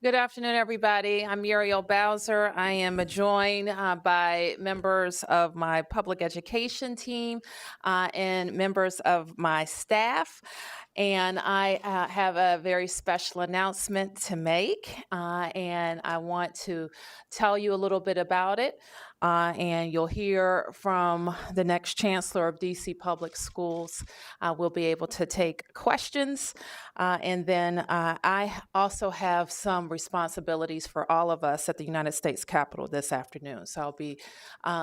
Good afternoon, everybody. I'm Muriel Bowser. I am joined by members of my public education team and members of my staff. And I have a very special announcement to make, and I want to tell you a little bit about it. And you'll hear from the next Chancellor of DC Public Schools. We'll be able to take questions. And then I also have some responsibilities for all of us at the United States Capitol this afternoon. So I'll be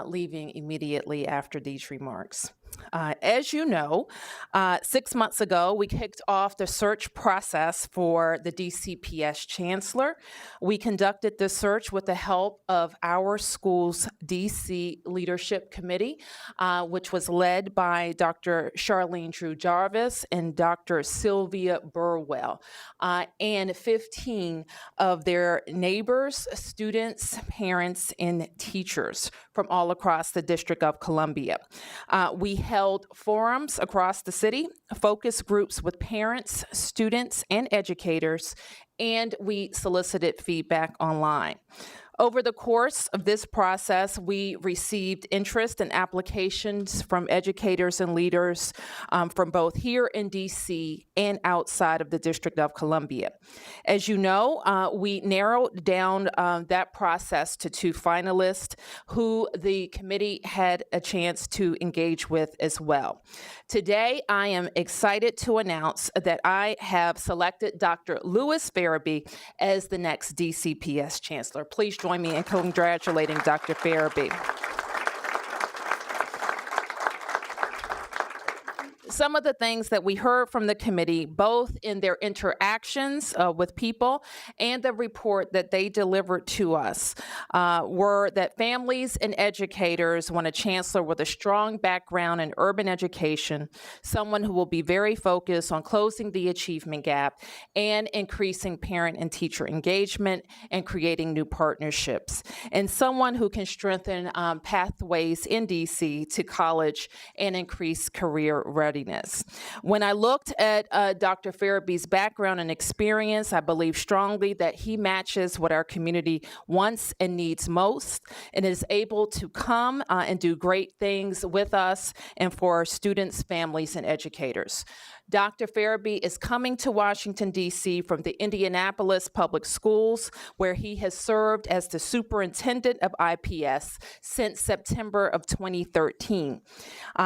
leaving immediately after these remarks. As you know, 6 months ago, we kicked off the search process for the DCPS Chancellor. We conducted the search with the help of our school's DC Leadership Committee, which was led by Dr. Charlene Drew Jarvis and Dr. Sylvia Burwell, and 15 of their neighbors, students, parents, and teachers from all across the District of Columbia. We held forums across the city, focus groups with parents, students, and educators, and we solicited feedback online. Over the course of this process, we received interest and applications from educators and leaders from both here in DC and outside of the District of Columbia. As you know, we narrowed down that process to 2 finalists who the committee had a chance to engage with as well. Today, I am excited to announce that I have selected Dr. Louis Ferebee as the next DCPS Chancellor. Please join me in congratulating Dr. Ferebee. Some of the things that we heard from the committee, both in their interactions with people and the report that they delivered to us, were that families and educators want a chancellor with a strong background in urban education, someone who will be very focused on closing the achievement gap and increasing parent and teacher engagement and creating new partnerships, and someone who can strengthen pathways in DC to college and increase career readiness. When I looked at Dr. Ferebee's background and experience, I believe strongly that he matches what our community wants and needs most and is able to come and do great things with us and for our students, families, and educators. Dr. Ferebee is coming to Washington, D.C. from the Indianapolis Public Schools, where he has served as the superintendent of IPS since September of 2013.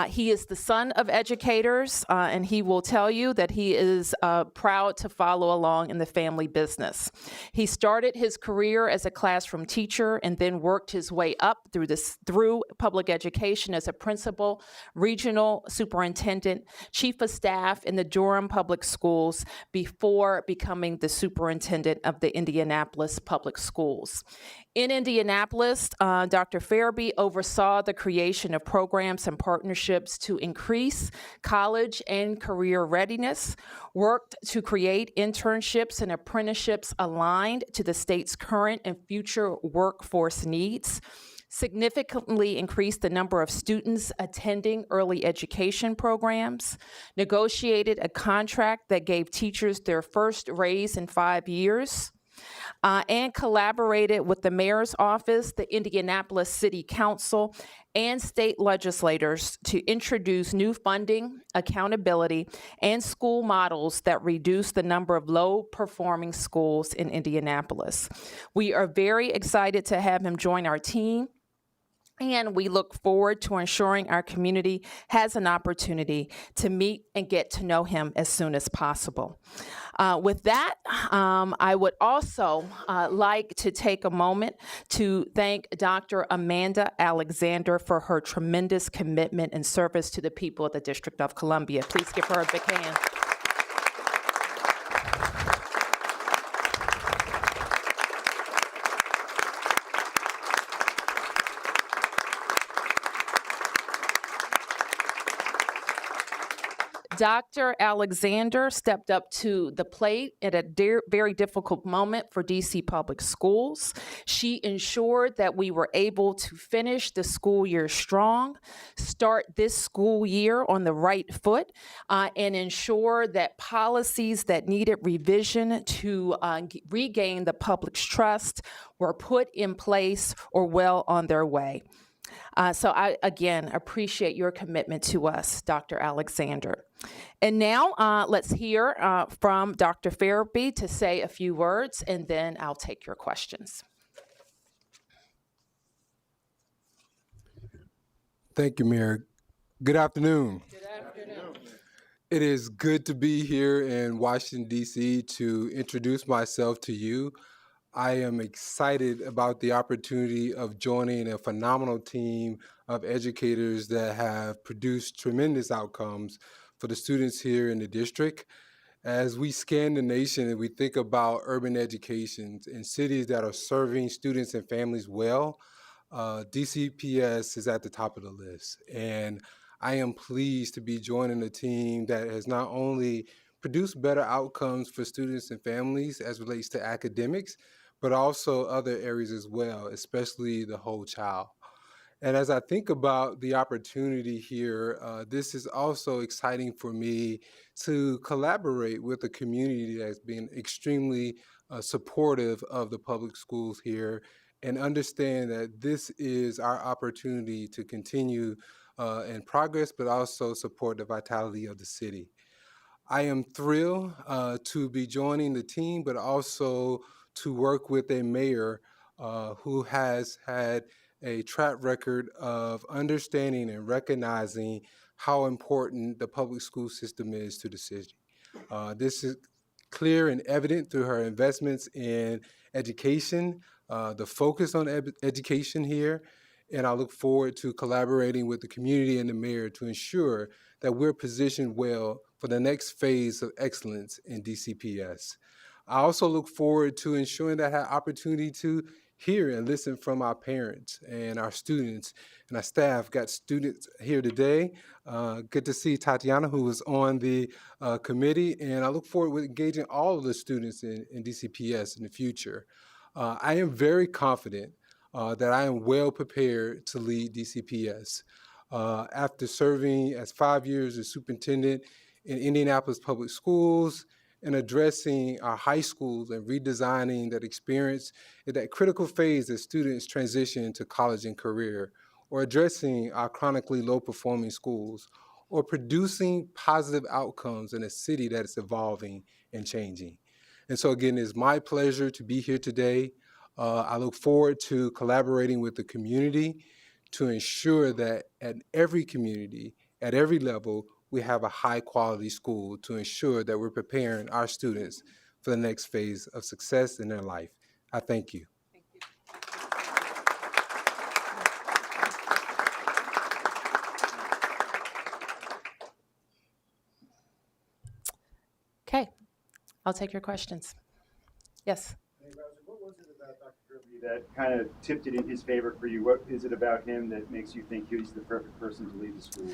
He is the son of educators, and he will tell you that he is proud to follow along in the family business. He started his career as a classroom teacher and then worked his way up through public education as a principal, regional superintendent, chief of staff in the Durham Public Schools before becoming the superintendent of the Indianapolis Public Schools. In Indianapolis, Dr. Ferebee oversaw the creation of programs and partnerships to increase college and career readiness, worked to create internships and apprenticeships aligned to the state's current and future workforce needs, significantly increased the number of students attending early education programs, negotiated a contract that gave teachers their first raise in 5 years, and collaborated with the mayor's office, the Indianapolis City Council, and state legislators to introduce new funding, accountability, and school models that reduce the number of low-performing schools in Indianapolis. We are very excited to have him join our team, and we look forward to ensuring our community has an opportunity to meet and get to know him as soon as possible. With that, I would also like to take a moment to thank Dr. Amanda Alexander for her tremendous commitment and service to the people of the District of Columbia. Please give her a big hand. Dr. Alexander stepped up to the plate at a very difficult moment for DC Public Schools. She ensured that we were able to finish the school year strong, start this school year on the right foot, and ensure that policies that needed revision to regain the public's trust were put in place or well on their way. So I, again, appreciate your commitment to us, Dr. Alexander. And now let's hear from Dr. Ferebee to say a few words, and then I'll take your questions. Thank you, Mayor. Good afternoon. Good afternoon. It is good to be here in Washington, D.C. to introduce myself to you. I am excited about the opportunity of joining a phenomenal team of educators that have produced tremendous outcomes for the students here in the district. As we scan the nation and we think about urban education in cities that are serving students and families well, DCPS is at the top of the list. And I am pleased to be joining a team that has not only produced better outcomes for students and families as relates to academics, but also other areas as well, especially the whole child. And as I think about the opportunity here, this is also exciting for me to collaborate with a community that's been extremely supportive of the public schools here, and understand that this is our opportunity to continue in progress, but also support the vitality of the city. I am thrilled to be joining the team, but also to work with a mayor who has had a track record of understanding and recognizing how important the public school system is to the city. This is clear and evident through her investments in education, the focus on education here, and I look forward to collaborating with the community and the mayor to ensure that we're positioned well for the next phase of excellence in DCPS. I also look forward to ensuring that I have opportunity to hear and listen from our parents and our students and our staff. Got students here today. Good to see Tatiana, who was on the committee, and I look forward to engaging all of the students in DCPS in the future. I am very confident that I am well prepared to lead DCPS. After serving as 5 years as superintendent in Indianapolis Public Schools and addressing our high schools and redesigning that experience at that critical phase as students transition to college and career, or addressing our chronically low-performing schools, or producing positive outcomes in a city that is evolving and changing. And so again, it's my pleasure to be here today. I look forward to collaborating with the community to ensure that at every community, at every level, we have a high-quality school to ensure that we're preparing our students for the next phase of success in their life. I thank you. Thank you. Okay, I'll take your questions. Yes. What was it about Dr. Ferebee that kind of tipped it in his favor for you? What is it about him that makes you think he's the perfect person to lead the school?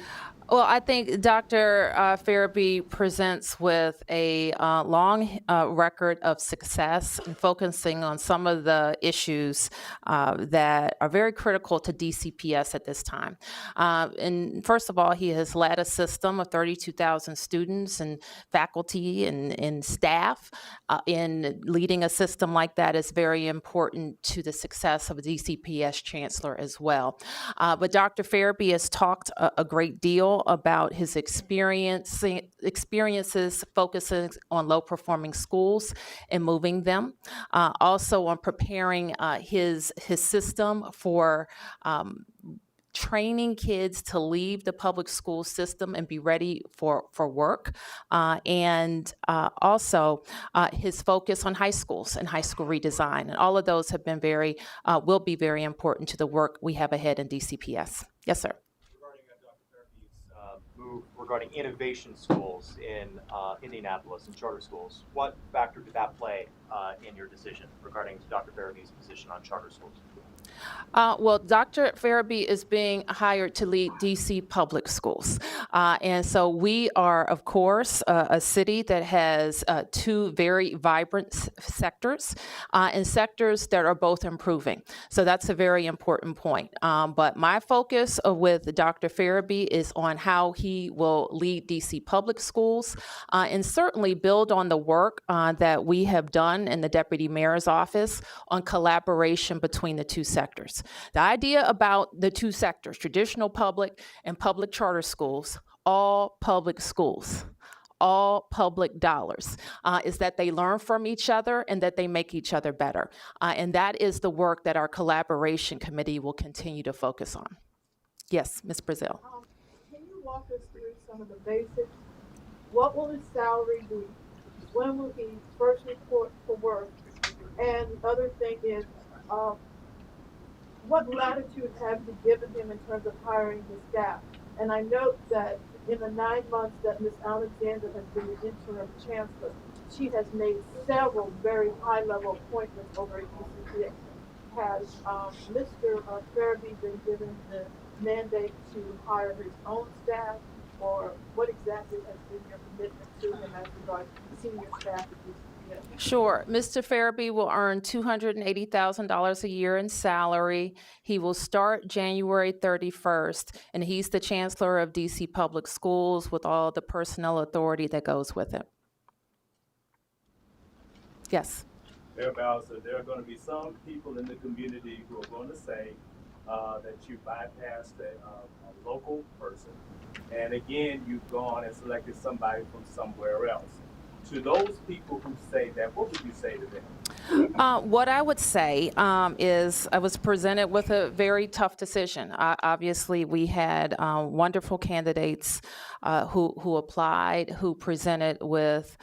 Well, I think Dr. Ferebee presents with a long record of success and focusing on some of the issues that are very critical to DCPS at this time. And first of all, he has led a system of 32,000 students and faculty and staff. In leading a system like that is very important to the success of a DCPS Chancellor as well. But Dr. Ferebee has talked a great deal about his experiences focusing on low-performing schools and moving them. Also on preparing his system for training kids to leave the public school system and be ready for work. And also his focus on high schools and high school redesign. And all of those have been will be very important to the work we have ahead in DCPS. Yes, sir. Regarding Dr. Ferebee's move regarding innovation schools in Indianapolis and charter schools, what factor did that play in your decision regarding Dr. Ferebee's position on charter schools? Well, Dr. Ferebee is being hired to lead DC Public Schools. And so we are, of course, a city that has two very vibrant sectors and sectors that are both improving. So that's a very important point. But my focus with Dr. Ferebee is on how he will lead DC Public Schools and certainly build on the work that we have done in the Deputy Mayor's office on collaboration between the two sectors. The idea about the two sectors, traditional public and public charter schools, all public schools, all public dollars, is that they learn from each other and that they make each other better. And that is the work that our collaboration committee will continue to focus on. Yes, Ms. Brazil. Can you walk us through some of the basics? What will his salary be? When will he first report for work? And the other thing is, what latitude have you given him in terms of hiring his staff? And I note that in the 9 months that Ms. Alexander has been the interim chancellor, she has made several very high-level appointments over at DCPS. Has Mr. Ferebee been given the mandate to hire his own staff, or what exactly has been your commitment to him as regards senior staff at DCPS? Sure. Mr. Ferebee will earn $280,000 a year in salary. He will start January 31st, and he's the Chancellor of DC Public Schools with all the personnel authority that goes with it. Yes. Mayor Bowser, there are going to be some people in the community who are going to say that you bypassed a local person, and again, you've gone and selected somebody from somewhere else. To those people who say that, what would you say to them? What I would say is I was presented with a very tough decision. Obviously, we had wonderful candidates who applied, who presented with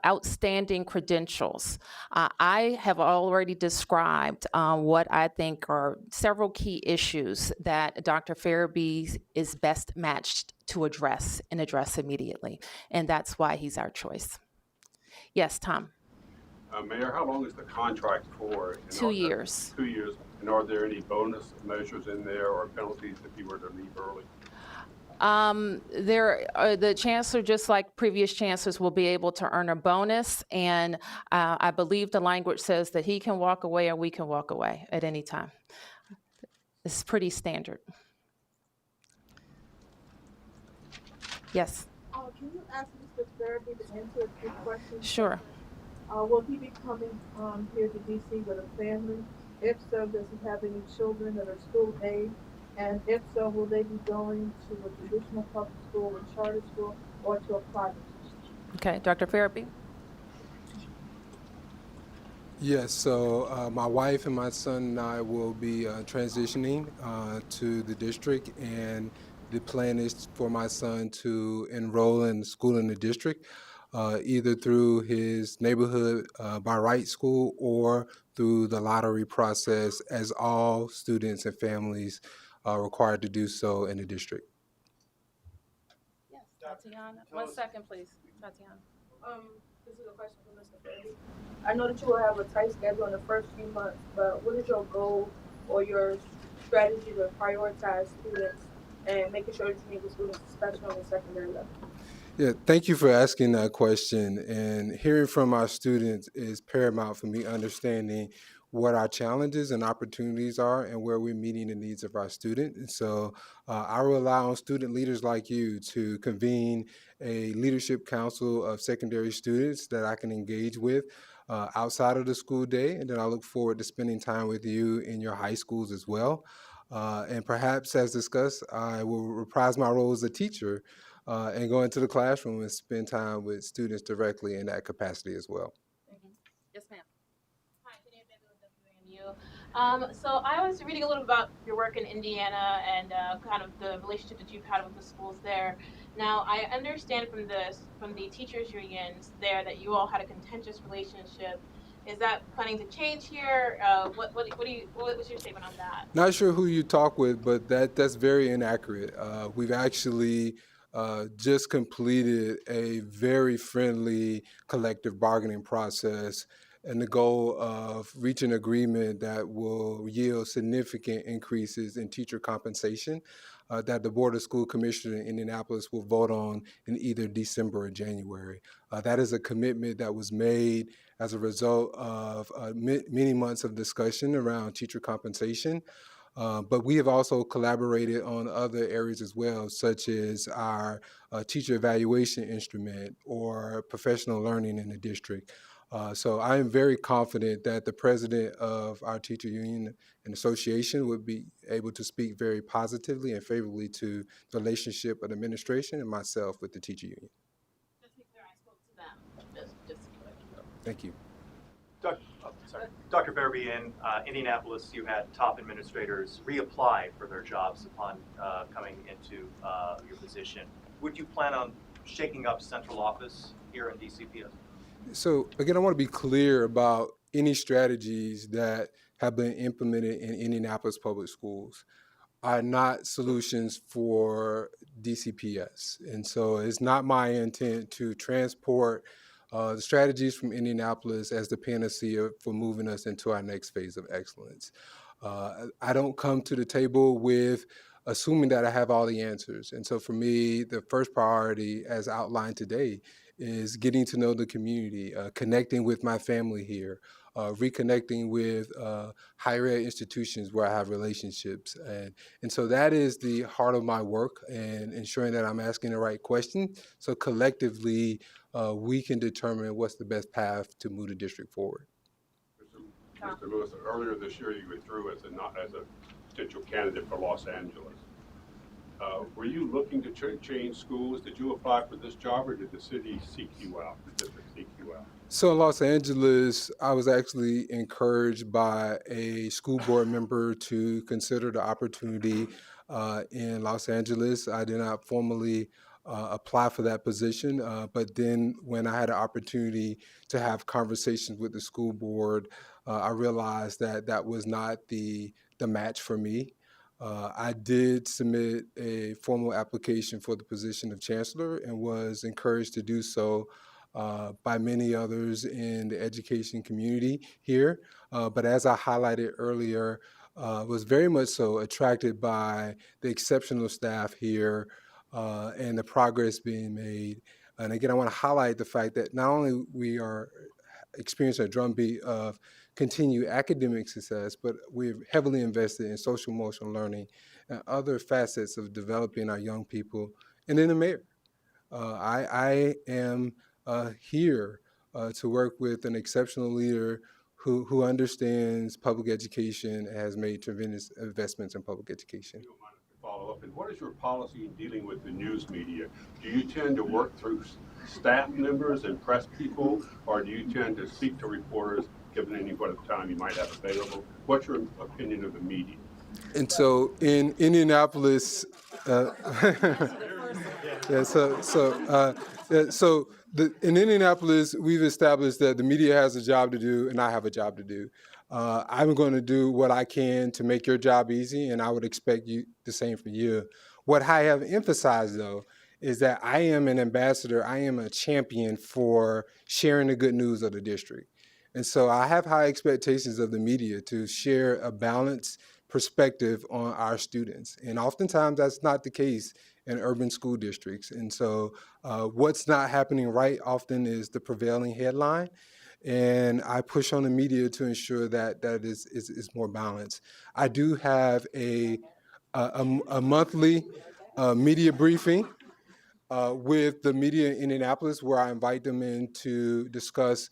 outstanding credentials. I have already described what I think are several key issues that Dr. Ferebee is best matched to address and address immediately. And that's why he's our choice. Yes, Tom. Mayor, how long is the contract for? 2 years. 2 years. And are there any bonus measures in there or penalties if you were to leave early? The chancellor, just like previous chancellors, will be able to earn a bonus, and I believe the language says that he can walk away or we can walk away at any time. It's pretty standard. Yes. Can you ask Mr. Ferebee to answer a few questions? Sure. Will he be coming here to DC with a family? If so, does he have any children that are school age? And if so, will they be going to a traditional public school, a charter school, or to a private school? Okay, Dr. Ferebee. Yes, so my wife and my son and I will be transitioning to the district, and the plan is for my son to enroll in school in the district, either through his neighborhood by right school or through the lottery process, as all students and families are required to do so in the district. Yes, Tatiana. 1 second, please. Tatiana. This is a question for Mr. Ferebee. I know that you will have a tight schedule in the first few months, but what is your goal or your strategy to prioritize students and making sure that you meet with students, especially on the secondary level? Yeah, thank you for asking that question. And hearing from our students is paramount for me understanding what our challenges and opportunities are and where we're meeting the needs of our students. And so I rely on student leaders like you to convene a leadership council of secondary students that I can engage with outside of the school day. And then I look forward to spending time with you in your high schools as well. And perhaps, as discussed, I will reprise my role as a teacher and go into the classroom and spend time with students directly in that capacity as well. Yes, ma'am. So I was reading a little about your work in Indiana and kind of the relationship that you've had with the schools there. Now, I understand from the teachers' unions there that you all had a contentious relationship. Is that planning to change here? What's your statement on that? Not sure who you talk with, but that's very inaccurate. We've actually just completed a very friendly collective bargaining process and the goal of reaching agreement that will yield significant increases in teacher compensation that the Board of School Commissioners in Indianapolis will vote on in either December or January. That is a commitment that was made as a result of many months of discussion around teacher compensation. But we have also collaborated on other areas as well, such as our teacher evaluation instrument or professional learning in the district. So I am very confident that the president of our teacher union and association would be able to speak very positively and favorably to the relationship of the administration and myself with the teacher union. Just to be clear, I spoke to them. Just to be clear. Thank you. Dr. Ferebee, in Indianapolis, you had top administrators reapply for their jobs upon coming into your position. Would you plan on shaking up central office here in DCPS? So again, I want to be clear about any strategies that have been implemented in Indianapolis Public Schools are not solutions for DCPS. And so it's not my intent to transport the strategies from Indianapolis as the panacea for moving us into our next phase of excellence. I don't come to the table with assuming that I have all the answers. And so for me, the first priority, as outlined today, is getting to know the community, connecting with my family here, reconnecting with higher ed institutions where I have relationships. And so that is the heart of my work, and ensuring that I'm asking the right questions. So collectively, we can determine what's the best path to move the district forward. Mr. Lewis, earlier this year you withdrew as a potential candidate for Los Angeles. Were you looking to change schools? Did you apply for this job, or did the city seek you out, the district seek you out? So in Los Angeles, I was actually encouraged by a school board member to consider the opportunity in Los Angeles. I did not formally apply for that position, but then when I had an opportunity to have conversations with the school board, I realized that that was not the match for me. I did submit a formal application for the position of Chancellor and was encouraged to do so by many others in the education community here. But as I highlighted earlier, was very much so attracted by the exceptional staff here and the progress being made. And again, I want to highlight the fact that not only we are experiencing a drumbeat of continued academic success, but we've heavily invested in social emotional learning and other facets of developing our young people. And then the mayor. I am here to work with an exceptional leader who understands public education and has made tremendous investments in public education. Follow up, and what is your policy in dealing with the news media? Do you tend to work through staff members and press people, or do you tend to speak to reporters given any what time you might have available? What's your opinion of the media? And so in Indianapolis, in Indianapolis, we've established that the media has a job to do and I have a job to do. I'm going to do what I can to make your job easy, and I would expect you the same for you. What I have emphasized, though, is that I am an ambassador, I am a champion for sharing the good news of the district. And so I have high expectations of the media to share a balanced perspective on our students. And oftentimes that's not the case in urban school districts. And so what's not happening right often is the prevailing headline. And I push on the media to ensure that that is more balanced. I do have a monthly media briefing with the media in Indianapolis, where I invite them in to discuss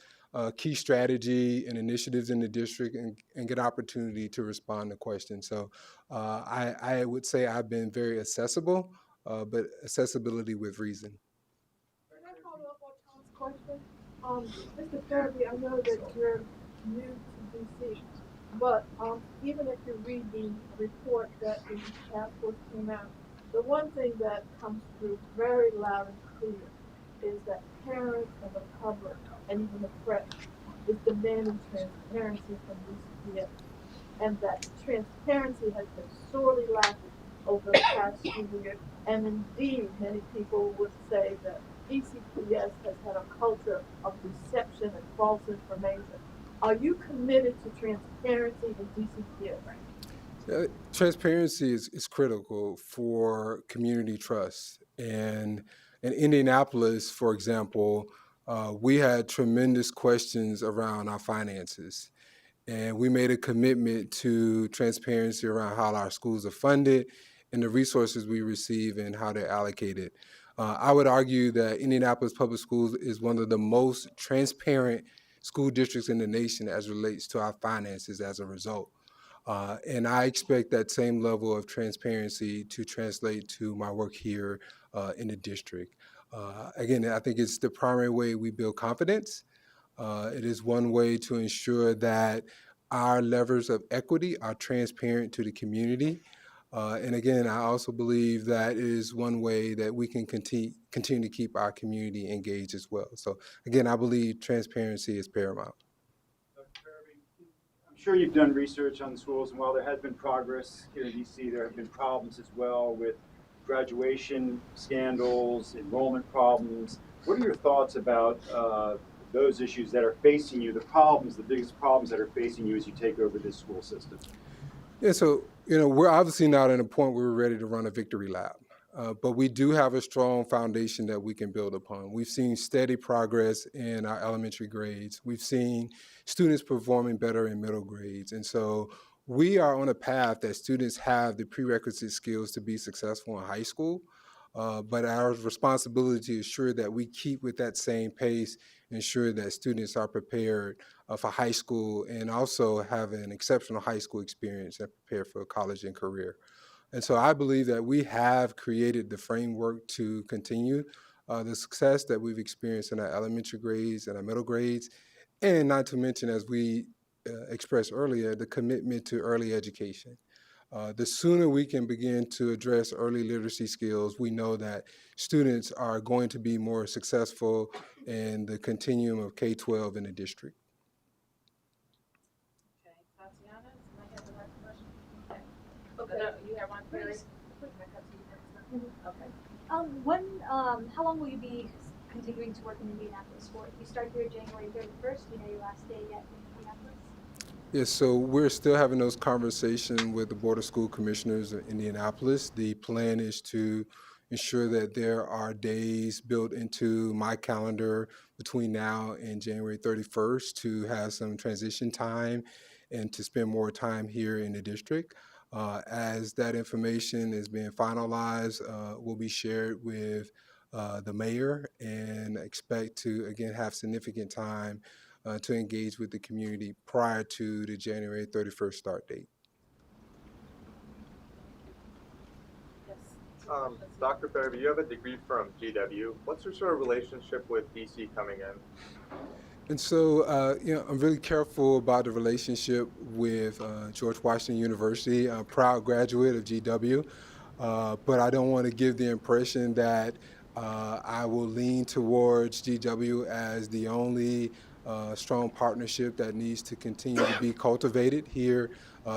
key strategy and initiatives in the district and get opportunity to respond to questions. So I would say I've been very accessible, but accessibility with reason. Can I follow up on Tom's question? Mr. Ferebee, I know that you're new to DC, but even if you read the report that the task force came out, the one thing that comes through very loud and clear is that parents and the public and even the press is demanding transparency from DCPS, and that transparency has been sorely lacking over the past few years. And indeed, many people would say that DCPS has had a culture of deception and false information. Are you committed to transparency in DCPS? Transparency is critical for community trust. And in Indianapolis, for example, we had tremendous questions around our finances. And we made a commitment to transparency around how our schools are funded and the resources we receive and how they're allocated. I would argue that Indianapolis Public Schools is one of the most transparent school districts in the nation as relates to our finances as a result. And I expect that same level of transparency to translate to my work here in the district. Again, I think it's the primary way we build confidence. It is one way to ensure that our levers of equity are transparent to the community. And again, I also believe that is one way that we can continue to keep our community engaged as well. So again, I believe transparency is paramount. I'm sure you've done research on the schools, and while there has been progress here in DC, there have been problems as well with graduation scandals, enrollment problems. What are your thoughts about those issues that are facing you, the biggest problems that are facing you as you take over this school system? Yeah, so we're obviously not at a point where we're ready to run a victory lap, but we do have a strong foundation that we can build upon. We've seen steady progress in our elementary grades. We've seen students performing better in middle grades. And so we are on a path that students have the prerequisite skills to be successful in high school. But our responsibility to ensure that we keep with that same pace, ensure that students are prepared for high school and also have an exceptional high school experience and prepare for college and career. And so I believe that we have created the framework to continue the success that we've experienced in our elementary grades and our middle grades, and not to mention, as we expressed earlier, the commitment to early education. The sooner we can begin to address early literacy skills, we know that students are going to be more successful in the continuum of K-12 in the district. Okay, Tatiana, I have the last question. Okay. No, you have one, please. Okay. How long will you be continuing to work in Indianapolis for? You start here January 31st. You know your last day yet in Indianapolis? Yes, so we're still having those conversations with the Board of School Commissioners of Indianapolis. The plan is to ensure that there are days built into my calendar between now and January 31st to have some transition time and to spend more time here in the district. As that information is being finalized, will be shared with the mayor, and expect to, again, have significant time to engage with the community prior to the January 31st start date. Dr. Ferebee, you have a degree from GW. What's your sort of relationship with DC coming in? And so, I'm really careful about the relationship with George Washington University. I'm a proud graduate of GW, but I don't want to give the impression that I will lean towards GW as the only strong partnership that needs to continue to be cultivated here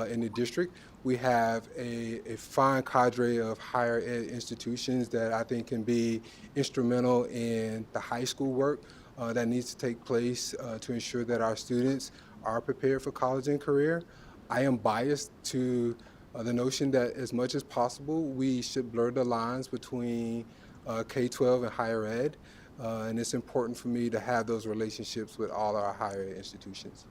in the district. We have a fine cadre of higher ed institutions that I think can be instrumental in the high school work that needs to take place to ensure that our students are prepared for college and career. I am biased to the notion that as much as possible, we should blur the lines between K-12 and higher ed. And it's important for me to have those relationships with all our higher ed institutions.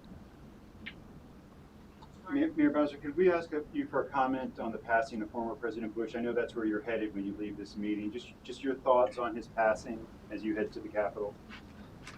Mayor Bowser, could we ask you for a comment on the passing of former President Bush? I know that's where you're headed when you leave this meeting. Just your thoughts on his passing as you head to the Capitol.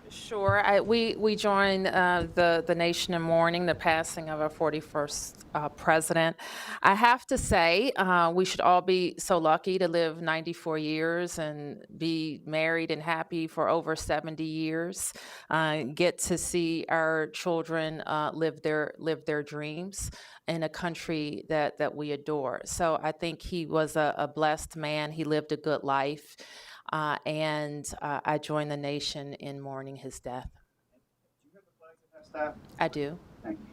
Sure. We join the nation in mourning the passing of our 41st president. I have to say, we should all be so lucky to live 94 years and be married and happy for over 70 years. Get to see our children live their dreams in a country that we adore. So I think he was a blessed man. He lived a good life. And I join the nation in mourning his death. Do you have the flags at that staff? I do. Thank you.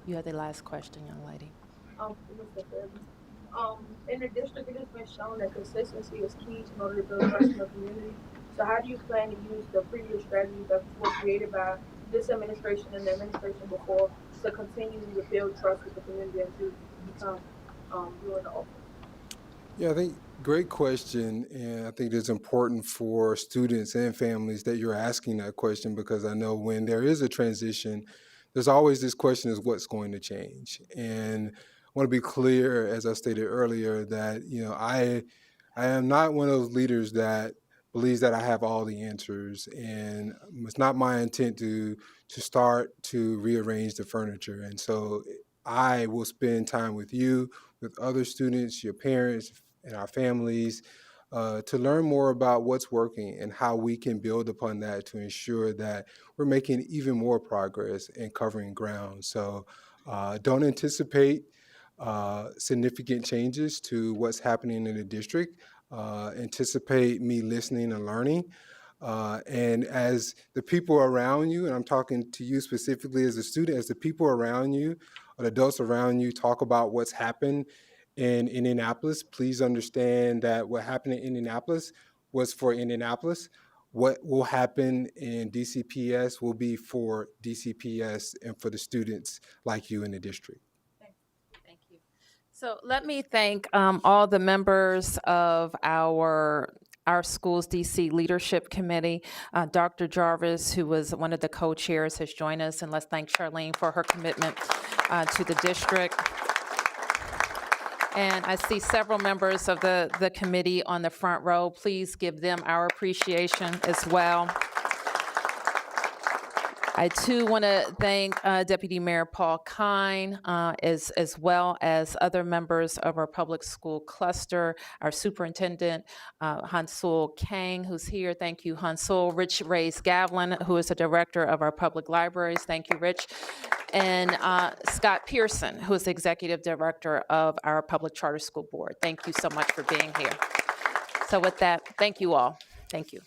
You had the last question, young lady. Mr. Ferebee. In the district, it has been shown that consistency is key in order to build trust in the community. So how do you plan to use the previous strategies that were created by this administration and the administration before to continue to build trust with the community and to become you in the office? Yeah, I think great question. And I think it's important for students and families that you're asking that question, because I know when there is a transition, there's always this question is what's going to change. And I want to be clear, as I stated earlier, that, I am not one of those leaders that believes that I have all the answers. And it's not my intent to start to rearrange the furniture. And so I will spend time with you, with other students, your parents, and our families, to learn more about what's working and how we can build upon that to ensure that we're making even more progress and covering ground. So don't anticipate significant changes to what's happening in the district. Anticipate me listening and learning. And as the people around you, and I'm talking to you specifically as a student, as the people around you, or the adults around you talk about what's happened in Indianapolis, please understand that what happened in Indianapolis was for Indianapolis. What will happen in DCPS will be for DCPS and for the students like you in the district. Thank you. So let me thank all the members of our school's DC Leadership Committee. Dr. Jarvis, who was one of the co-chairs, has joined us, and let's thank Charlene for her commitment to the district. And I see several members of the committee on the front row. Please give them our appreciation as well. I too want to thank Deputy Mayor Paul Kine, as well as other members of our public school cluster, our superintendent, Hansul Kang, who's here. Thank you, Hansul. Rich Reyes-Gavlin, who is the director of our public libraries. Thank you, Rich. And Scott Pearson, who is the executive director of our public charter school board. Thank you so much for being here. So with that, thank you all. Thank you.